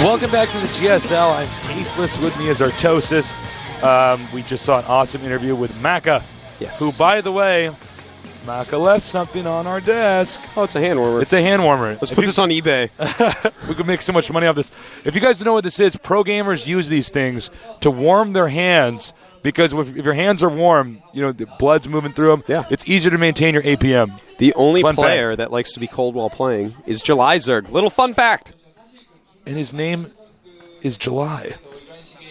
Welcome back to the GSL. I'm Tasteless. With me is Artosis. We just saw an awesome interview with Maka. Yes. Who, by the way, Maka left something on our desk. Oh, it's a hand warmer. It's a hand warmer. Let's put this on eBay. We could make so much money off this. If you guys don't know what this is, pro gamers use these things to warm their hands because if your hands are warm, you know, the blood's moving through them. Yeah. It's easier to maintain your APM. The only Fun player fact. that likes to be cold while playing is July Zerg. Little fun fact. And his name is July.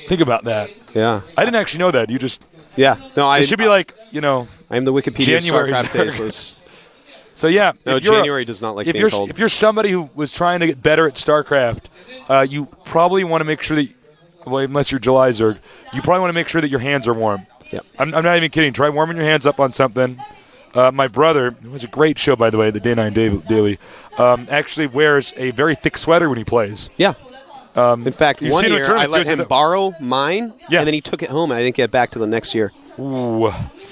Think about that. Yeah. I didn't actually know that. You just... Yeah. No, It should be like, you know... I'm the Wikipedia January StarCraft Tasteless. So, yeah. No, January does not like being cold. If you're somebody who was trying to get better at StarCraft, you probably want to make sure that... Well, unless you're July Zerg, you probably want to make sure that your hands are warm. Yeah. I'm not even kidding. Try warming your hands up on something. My brother, it was a great show, by the way, the Day 9 Daily, actually wears a very thick sweater when he plays. Yeah. In fact, you've one seen him year in I tournaments, let there's him borrow mine, Yeah. and then he took it home, and I didn't get it back till the next year. Ooh.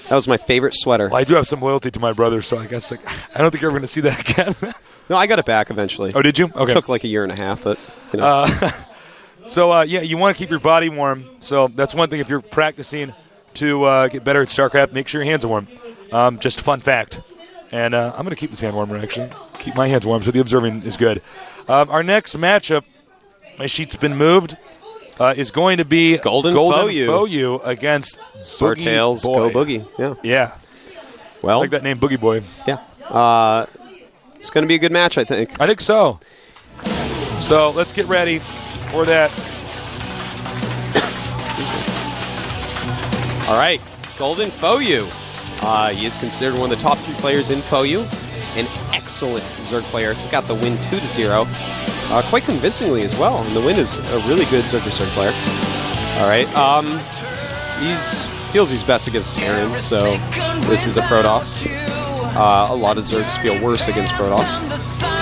That was my favorite sweater. Well, I do have some loyalty to my brother, so I guess I don't think you're ever going to see that again. No, I got it back eventually. Oh, did you? Okay. It took like a year and a half, but you know. So, yeah, you want to keep your body warm. So that's one thing if you're practicing to get better at StarCraft, make sure your hands are warm. Just a fun fact. And I'm going to keep this hand warmer, actually. Keep my hands warm so the observing is good. Our next matchup, my sheet's been moved, is going to be Golden Foyu against Startails GgoBooGie. Yeah. Yeah. Well, I like that name, Boogie Boy. yeah. It's going to be a good match, I think. I think so. So let's get ready for that. Excuse me. All right, Golden Foyu. He is considered one of the top 3 players in Foyu. An excellent Zerg player. Took out the win 2-0. Quite convincingly as well. And the win is a really good Zerg player. All right. Feels he's best against Terran, so this is a Protoss. A lot of Zergs feel worse against Protoss.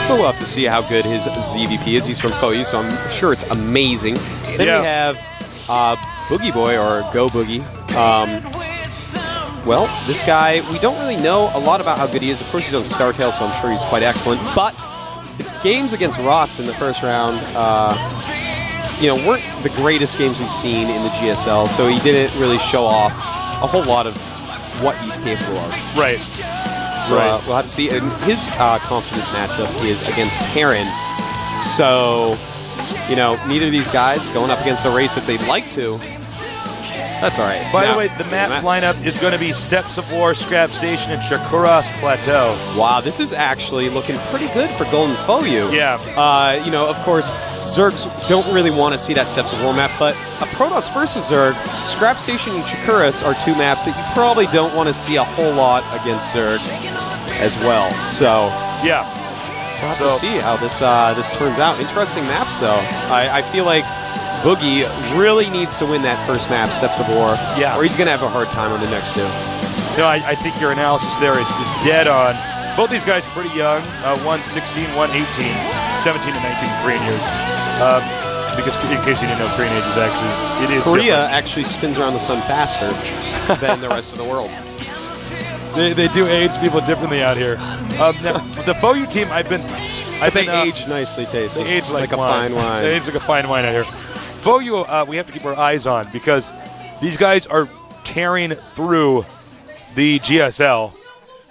But we'll have to see how good his ZVP is. He's from Foyu, so I'm sure it's amazing. Then we have Boogie Boy, or GgoBooGie. Well, this guy, we don't really know a lot about how good he is. Of course, he's on StarTale, so I'm sure he's quite excellent. But his games against Rots in the first round, weren't the greatest games we've seen in the GSL, so he didn't really show off a whole lot of what he's capable of. Right. So we'll have to see. And his confident matchup is against Terran. So, neither of these guys going up against a race that they'd like to. That's all right. By the way, the map lineup is going to be Steps of War, Scrap Station, and Shakuras Plateau. Wow, this is actually looking pretty good for Golden Foyu. Yeah. Of course, Zergs don't really want to see that Steps of War map, but a Protoss versus Zerg, Scrap Station and Shakuras are 2 maps that you probably don't want to see a whole lot against Zerg as well. So, yeah. We'll have to see how this turns out. Interesting maps, though. I feel like Boogie really needs to win that first map, Steps of War, or he's going to have a hard time on the next 2. No, I think your analysis there is dead on. Both these guys are pretty young. One 16, one 18, 17 and 19 Korean years. Because in case you didn't know, Korean age is actually, Korea different. actually spins around the sun faster than the rest of the world. They do age people differently out here. Now, the Foyu team, They age nicely, Tastes. They age like a fine wine. They age like a fine wine out here. Foyu, we have to keep our eyes on because these guys are tearing through the GSL.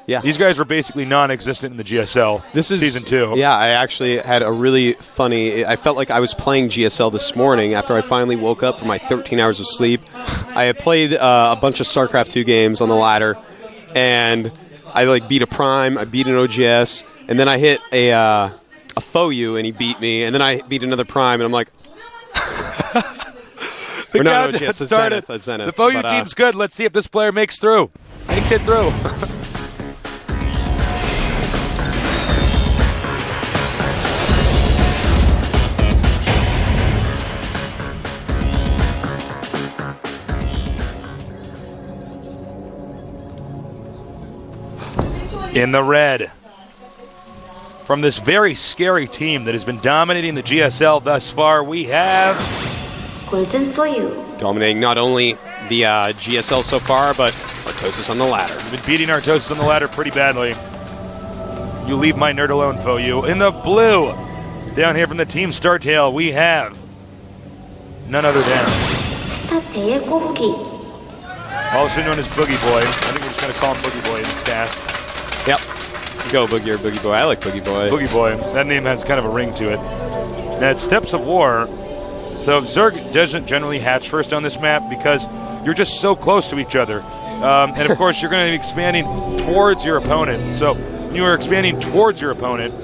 Yeah. These guys were basically non-existent in the GSL Season 2. Yeah, I actually had a really funny... I felt like I was playing GSL this morning after I finally woke up from my 13 hours of sleep. I had played a bunch of StarCraft 2 games on the ladder, and I beat a Prime, I beat an OGS, and then I hit a Foyu, and he beat me, and then I beat another Prime, and I'm like... The not OGS, started. Zenith. The Foyu team's good. Let's see if this player makes it through. In the red, from this very scary team that has been dominating the GSL thus far, we have Golden Foyu. Dominating not only the GSL so far, but Artosis on the ladder. We've been beating Artosis on the ladder pretty badly. You leave my nerd alone, Foyu. In the blue, down here from the Team Startail, we have none other than also known as Boogie Boy. I think we're just going to call him Boogie Boy in this cast. Yep. Go Boogie or Boogie Boy. I like Boogie Boy. Boogie Boy. That name has kind of a ring to it. Now, it's Steps of War. So Zerg doesn't generally hatch first on this map because you're just so close to each other. And, of course, you're going to be expanding towards your opponent. So when you are expanding towards your opponent...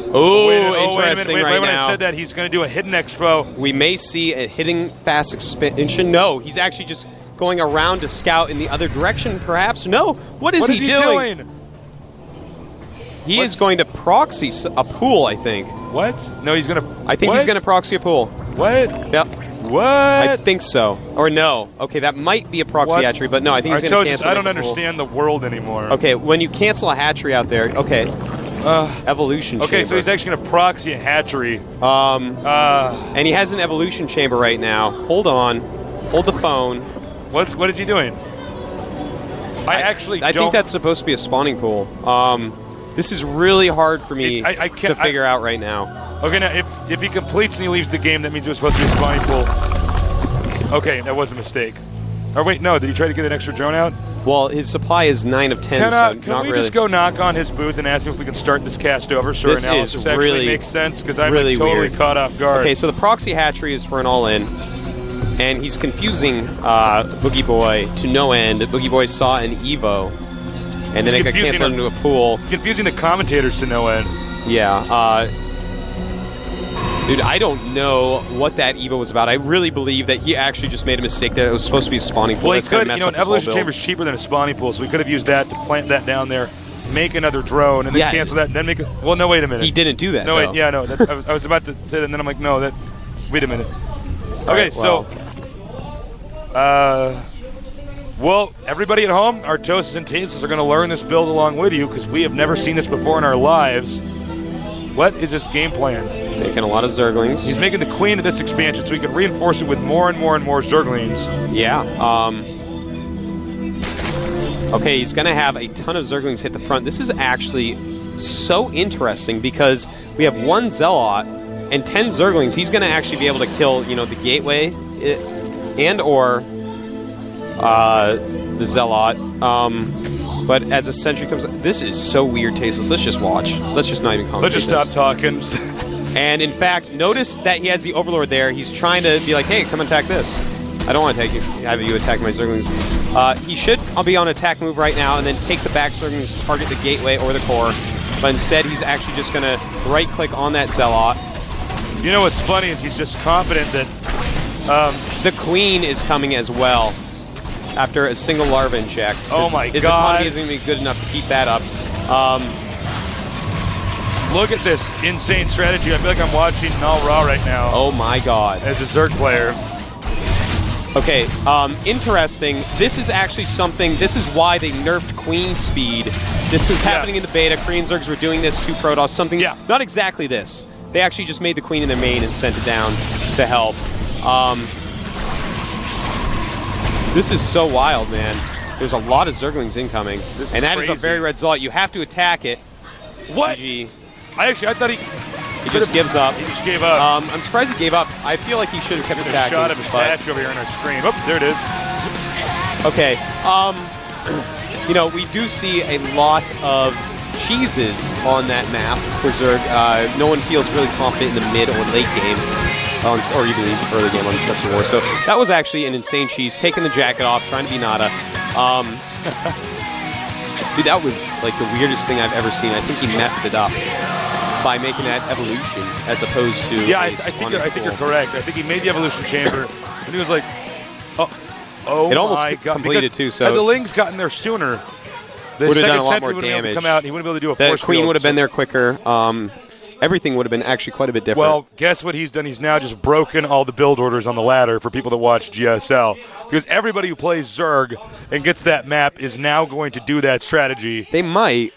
Interesting wait, right when now. I said that, he's going to do a hidden expo. We may see a hitting fast expansion. No, he's actually just going around to scout in the other direction, perhaps. No, what is he doing? He is going to proxy a pool, I think. What? No, he's going to... I think he's going to proxy a pool. What? Yep. What? I think so. Or no. Okay, that might be a proxy hatchery, but no, I think he's going to cancel I don't understand the world anymore. Okay, when you cancel a hatchery out there, okay. Evolution chamber. Okay, so he's actually going to proxy a hatchery. And he has an evolution chamber right now. Hold on. Hold the phone. What is he doing? I think that's supposed to be a spawning pool. This is really hard for me to figure out right now. Okay, now if he completes and he leaves the game, that means it was supposed to be a spawning pool. Okay, that was a mistake. Or wait, no, did he try to get an extra drone out? Well, his supply is 9 of 10, Can we just go knock on his booth and ask him if we can start this cast over so this our analysis actually makes sense? Because I'm really totally weird. caught off guard. Okay, so the proxy hatchery is for an all-in, and he's confusing Boogie Boy to no end. Boogie Boy saw an Evo, and then it got canceled into a pool. It's confusing the commentators to no end. Yeah, dude, I don't know what that Evo was about. I really believe that he actually just made a mistake that it was supposed to be a spawning pool. Well, he could, an evolution chamber is cheaper than a spawning pool, so we could have used that to plant that down there, make another drone, and then cancel that, and then make it. Well, no, wait a minute. He didn't do that. No, though. wait, yeah, no. I was about to say that, and then I'm like, no, that. Wait a minute. Okay, well. Well, everybody at home, Artosis and Tasis are going to learn this build along with you because we have never seen this before in our lives. What is this game plan? Making a lot of Zerglings. He's making the queen of this expansion so he can reinforce it with more and more and more Zerglings. Yeah. Okay, he's going to have a ton of Zerglings hit the front. This is actually so interesting because we have one Zealot and 10 Zerglings. He's going to actually be able to kill, the gateway and or the Zealot. But as a sentry comes, this is so weird, Tasteless. Let's just watch. Let's just not even commentate. Let's just stop talking. And in fact, notice that he has the Overlord there. He's trying to be like, hey, come attack this. I don't want to have you attack my Zerglings. He should be on attack move right now and then take the back Zerglings to target the gateway or the core. But instead, he's actually just going to right-click on that Zealot. You know what's funny is he's just confident that... the Queen is coming as well after a single larva inject. Oh my His God. economy isn't going to be good enough to keep that up. Look at this insane strategy. I feel like I'm watching Null Raw right now. Oh my God. As a Zerg player. Okay, interesting. This is actually something, this is why they nerfed Queen speed. This was happening in the beta. Korean Zergs were doing this to Protoss, something, not exactly this. They actually just made the Queen in their main and sent it down to help. This is so wild, man. There's a lot of Zerglings incoming. And that is a very red Zealot. You have to attack it. What? GG. I thought he just gives up. He just gave up. I'm surprised he gave up. I feel like he should have kept attacking. A shot of his patch over here on our screen. Oh, there it is. Okay. We do see a lot of cheeses on that map for Zerg. No one feels really confident in the mid or late game, or even the early game on the Steps of War. So that was actually an insane cheese. Taking the jacket off, trying to be Nada. Dude, that was like the weirdest thing I've ever seen. I think he messed it up by making that evolution as opposed to I think you're correct. I think he made the evolution chamber and he was like, oh it almost my God. completed too. So had the Lings gotten there sooner, the would have done second a lot sentry more wouldn't be able damage. to come out. He wouldn't be able to do a force The Queen field, would have been there quicker. Everything would have been actually quite a bit different. Well, guess what he's done? He's now just broken all the build orders on the ladder for people that watch GSL. Because everybody who plays Zerg and gets that map is now going to do that strategy. They might.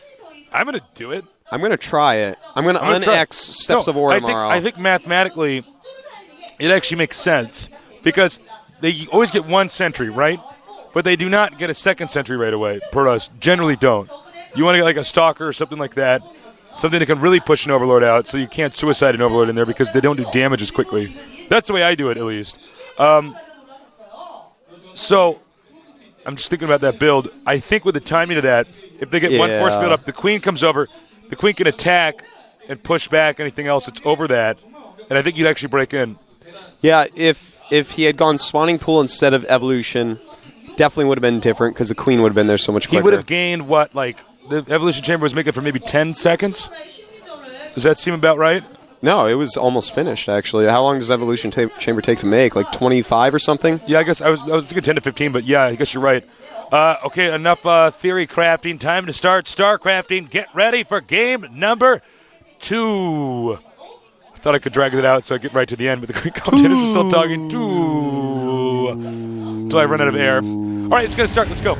I'm going to do it. I'm going to try it. I'm going to un-X Steps of War tomorrow. I think mathematically it actually makes sense. Because they always get one sentry, right? But they do not get a second sentry right away. Protoss generally don't. You want to get like a stalker or something like that, something that can really push an overlord out, so you can't suicide an overlord in there because they don't do damage as quickly. That's the way I do it, at least. So I'm just thinking about that build. I think with the timing of that, if they get one force field up, the queen comes over. The queen can attack and push back anything else that's over that, and I think you'd actually break in. Yeah, if he had gone spawning pool instead of evolution, definitely would have been different because the queen would have been there so much quicker. He would have gained what, like the evolution chamber was making for maybe 10 seconds? Does that seem about right? No, it was almost finished, actually. How long does evolution chamber take to make? Like 25 or something? Yeah, I guess I was thinking 10 to 15, but yeah, I guess you're right. Okay, enough theory crafting. Time to start StarCrafting. Get ready for game number 2. I thought I could drag it out so I get right to the end, but the Greek commentators are still talking 2 until I run out of air. All right, it's going to start. Let's go.